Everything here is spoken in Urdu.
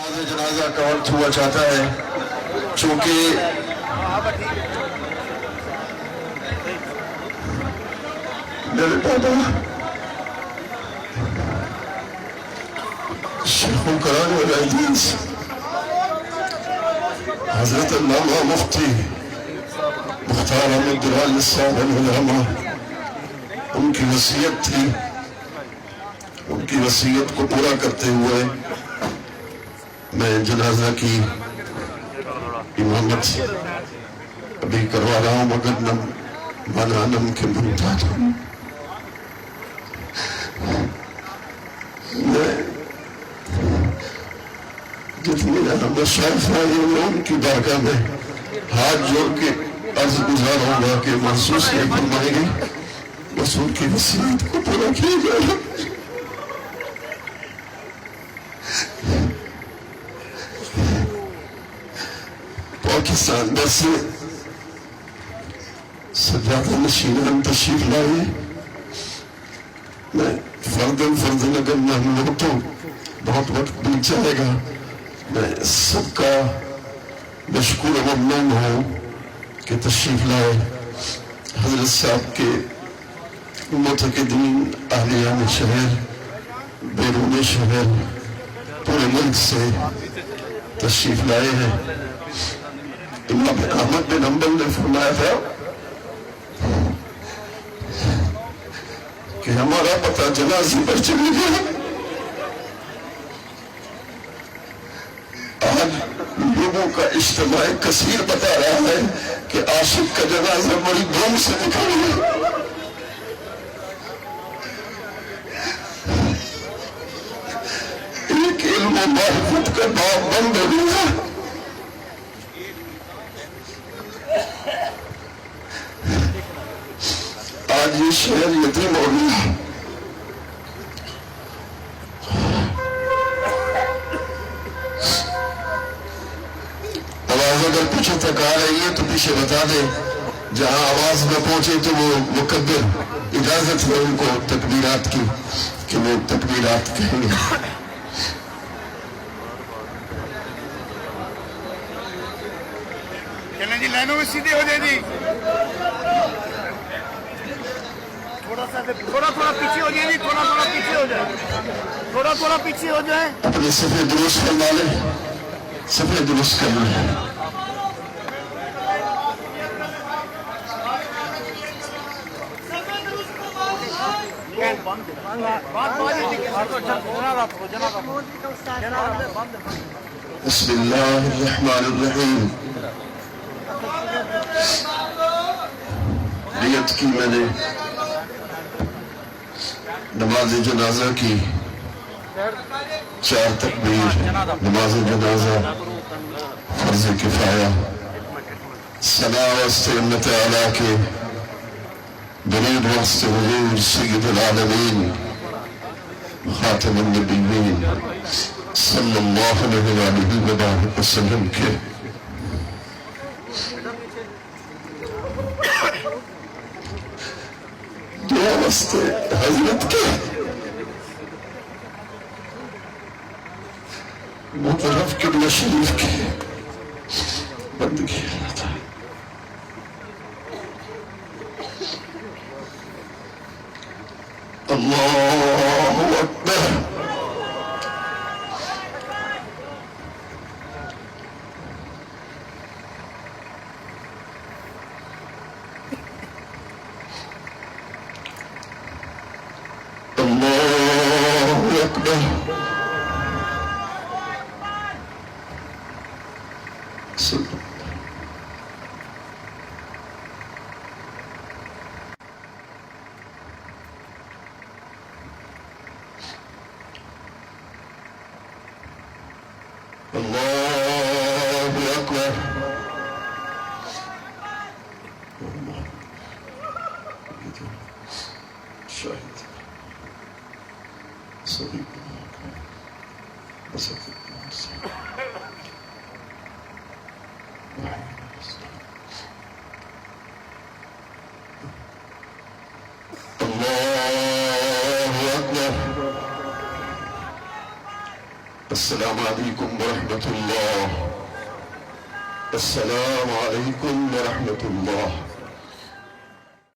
نماز جنازہ کا وقت ہوا چاہتا ہے، چونکہ میرے بابا شیخ القرآن والحدیث حضرت علامہ مفتی مختار احمد دلال صاحب العلامہ، ان کی وصیت تھی، ان کی وصیت کو پورا کرتے ہوئے میں جنازہ کی امامت ابھی کروا رہا ہوں، مگر نم کے محتاج ہوں۔ میں جتنی مشائخ آئے ہیں ان کی بارگاہ میں ہاتھ جوڑ کے عرض گزار ہوگا کہ محسوس نہیں فرمائیں گے، بس ان کی وصیت کو پورا کیا جائے۔ پاکستان بھر سے سجادہ نشینان تشریف لائے، میں فردن اگر نہ ہوں تو بہت وقت بیت جائے گا، میں سب کا مشکور و ممنون ہوں کہ تشریف لائے۔ حضرت صاحب کے معتقدین اہلیان شہر، بیرون شہر، پورے ملک سے تشریف لائے ہیں۔ امام احمد بن حنبل نے فرمایا تھا کہ ہمارا پتہ جنازے پر چلی گیا، آج لوگوں کا اجتماع کثیر بتا رہا ہے کہ عاشق کا جنازہ بڑی دھوم سے نکل گیا۔ ایک علم و معرفت کا باب بند ہو گیا۔ آج یہ شہر یتیم ہو گیا۔ آواز اگر پیچھے تک آ رہی ہے تو پیچھے بتا دے، جہاں آواز نہ پہنچے تو وہ مقدر اجازت ہے ان کو تکبیرات کی کہ وہ تکبیرات کہیں گے۔ چلیں جی، لائنوں میں سیدھے ہو جائے جی، تھوڑا پیچھے ہو جائے جی، تھوڑا پیچھے ہو جائے، تھوڑا پیچھے ہو جائے۔ اپنے صفحے درست فرما لیں، صفحے درست کرنا ہے۔ بسم اللہ الرحمن الرحیم۔ نیت کی میں نے نماز جنازہ کی، 4 تکبیر، نماز جنازہ فرض کفایہ، ثنا واسطے امت اعلیٰ کے، درود واسطے حضور سید العالمین خاتم النبیین صلی اللہ علیہ وآلہ وسلم کے دعا واسطے حضرت کے مطرف قبلہ شریف کے بندگی اللہ تعالیٰ۔ اللہ اکبر۔ اللہ اکبر۔ اللہ اکبر۔ شاہد سبھی السلام علیکم ورحمۃ اللہ. السلام علیکم ورحمۃ اللہ.